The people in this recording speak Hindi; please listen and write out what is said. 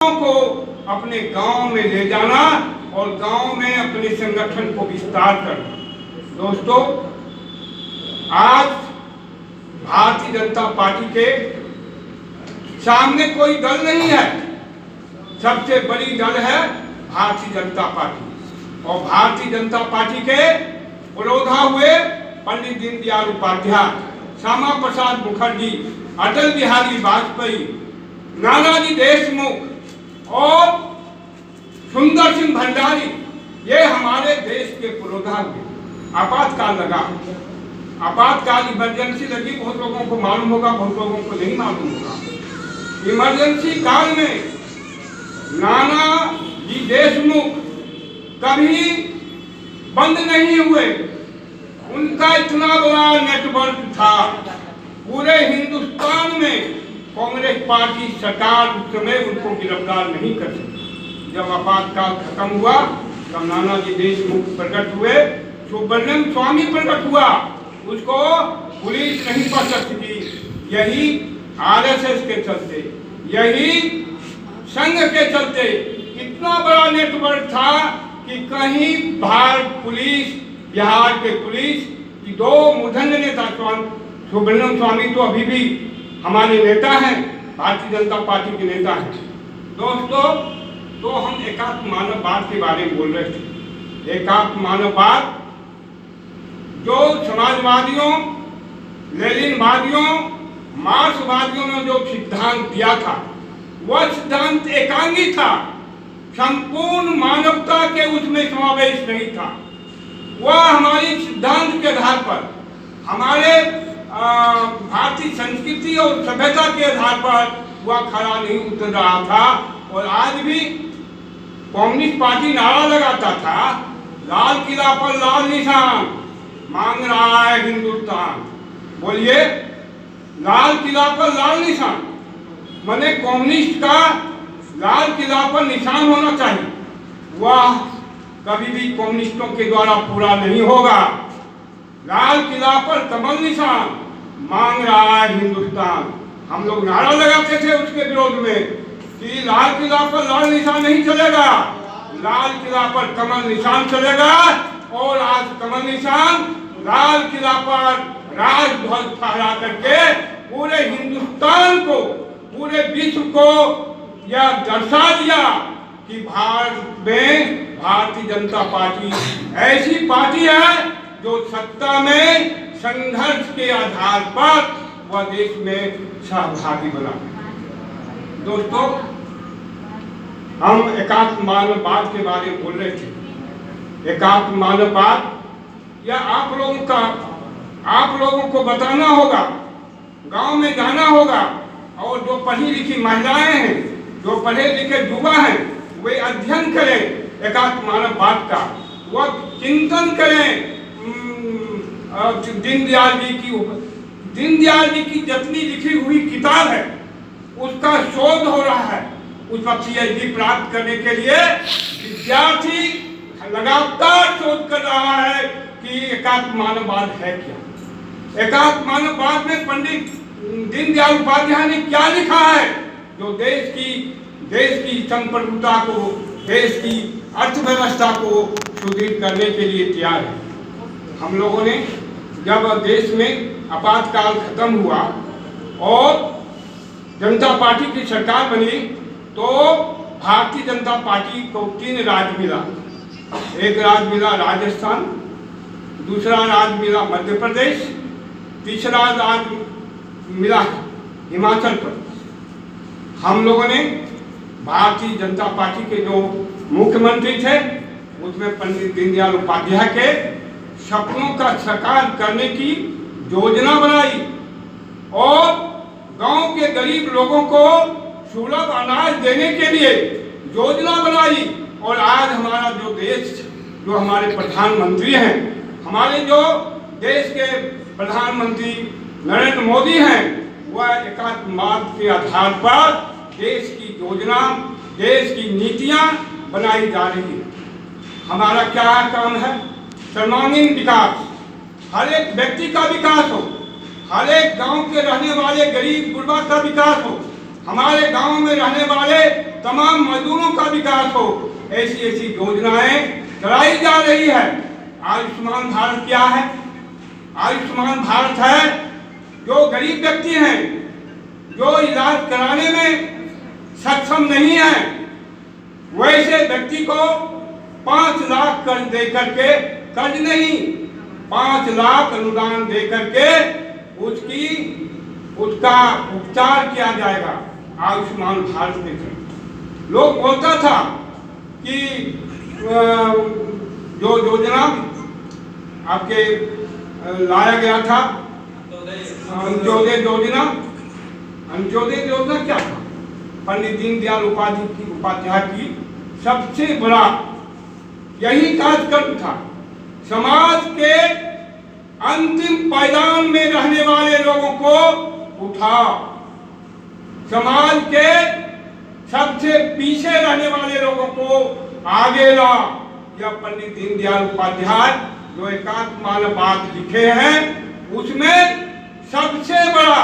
को अपने गांव में ले जाना और गांव में अपने संगठन को विस्तार करना। दोस्तों, आज भारतीय जनता पार्टी के सामने कोई दल नहीं है, सबसे बड़ी दल है भारतीय जनता पार्टी। और भारतीय जनता पार्टी के पुरोधा हुए पंडित दीनदयाल उपाध्याय, श्यामा प्रसाद मुखर्जी, अटल बिहारी वाजपेयी, नानाजी देशमुख और सुंदर सिंह भंडारी, ये हमारे देश के पुरोधा हुए। आपातकाल लगा, आपातकाल इमरजेंसी लगी, बहुत लोगों को मालूम होगा, बहुत लोगों को नहीं मालूम होगा। इमरजेंसी काल में नानाजी देशमुख कभी बंद नहीं हुए। उनका इतना बड़ा नेटवर्क था, पूरे हिंदुस्तान में कांग्रेस पार्टी सरकार उस समय उनको गिरफ्तार नहीं कर सकी। जब आपातकाल खत्म हुआ तब नानाजी देशमुख प्रकट हुए, सुब्रमण्यम स्वामी प्रकट हुआ, उसको पुलिस नहीं पकड़ सकी। यही आरएसएस के चलते, यही संघ के चलते इतना बड़ा नेटवर्क था कि कहीं बिहार के पुलिस की दो मूर्धन्य नेता, सुब्रमण्यम स्वामी तो अभी भी हमारे नेता हैं, भारतीय जनता पार्टी के नेता हैं। दोस्तों, तो हम एकात्म मानववाद के बारे में बोल रहे थे। एकात्म मानववाद जो समाजवादियों, लेनिनवादियों, मार्क्सवादियों ने जो सिद्धांत दिया था, वह सिद्धांत एकांगी था, संपूर्ण मानवता के उसमें समावेश नहीं था। वह हमारी सिद्धांत के आधार पर, हमारे भारतीय संस्कृति और सभ्यता के आधार पर वह खड़ा नहीं उतर रहा था। और आज भी कम्युनिस्ट पार्टी नारा लगाता था, लाल किला पर लाल निशान, मांग रहा है हिंदुस्तान। बोलिए, लाल किला पर लाल निशान माने कम्युनिस्ट का लाल किला पर निशान होना चाहिए। वह कभी भी कम्युनिस्टों के द्वारा पूरा नहीं होगा। लाल किला पर कमल निशान, मांग रहा है हिंदुस्तान। हम लोग नारा लगाते थे उसके विरोध में कि लाल किला पर लाल निशान नहीं चलेगा, लाल किला पर कमल निशान चलेगा। और आज कमल निशान लाल किला पर राजध्वज फहरा करके पूरे हिंदुस्तान को, पूरे विश्व को यह दर्शा दिया कि भारत में भारतीय जनता पार्टी ऐसी पार्टी है जो सत्ता में संघर्ष के आधार पर वह देश में सहभागी बना। दोस्तों, हम एकात्म मानववाद के बारे में बोल रहे थे। एकात्म मानववाद या आप लोगों को बताना होगा, गांव में जाना होगा, और जो पढ़ी लिखी महिलाएं हैं, जो पढ़े लिखे युवा हैं, वे अध्ययन करें एकात्म मानववाद का, वह चिंतन करें। दीनदयाल जी की जितनी लिखी हुई किताब है उसका शोध हो रहा है, उस पर पीएचडी प्राप्त करने के लिए विद्यार्थी लगातार शोध कर रहा है कि एकात्म मानववाद है क्या। एकात्म मानववाद में पंडित दीनदयाल उपाध्याय ने क्या लिखा है जो देश की संप्रभुता को, देश की अर्थव्यवस्था को सुदृढ़ करने के लिए तैयार है। हम लोगों ने जब देश में आपातकाल खत्म हुआ और जनता पार्टी की सरकार बनी तो भारतीय जनता पार्टी को 3 राज्य मिला। एक राज्य मिला राजस्थान, दूसरा राज्य मिला मध्य प्रदेश, तीसरा राज्य मिला हिमाचल प्रदेश। हम लोगों ने भारतीय जनता पार्टी के जो मुख्यमंत्री थे उसमें पंडित दीनदयाल उपाध्याय के सपनों का साकार करने की योजना बनाई और गांव के गरीब लोगों को सुलभ अनाज देने के लिए योजना बनाई। और आज हमारा जो देश, जो हमारे प्रधानमंत्री हैं, हमारे जो देश के प्रधानमंत्री नरेंद्र मोदी हैं, वह एकात्मवाद के आधार पर देश की योजना, देश की नीतियां बनाई जा रही है। हमारा क्या काम है? सर्वांगीण विकास, हर एक व्यक्ति का विकास हो, हर एक गांव के रहने वाले गरीब गुरबा का विकास हो, हमारे गांव में रहने वाले तमाम मजदूरों का विकास हो, ऐसी ऐसी योजनाएं चलाई जा रही है। आयुष्मान भारत क्या है? आयुष्मान भारत है जो गरीब व्यक्ति हैं, जो इलाज कराने में सक्षम नहीं है, वैसे व्यक्ति को 5 लाख कर्ज दे करके, कर्ज नहीं 5 लाख अनुदान दे करके उसका उपचार किया जाएगा आयुष्मान भारत के तहत। लोग बोलता था कि जो योजना आपके लाया गया था अंत्योदय योजना, अंत्योदय योजना क्या था? पंडित दीनदयाल उपाध्याय की सबसे बड़ा यही कार्यक्रम था, समाज के अंतिम पायदान में रहने वाले लोगों को उठाओ, समाज के सबसे पीछे रहने वाले लोगों को आगे लाओ। यह पंडित दीनदयाल उपाध्याय जो एकात्म मानव बात लिखे हैं, उसमें सबसे बड़ा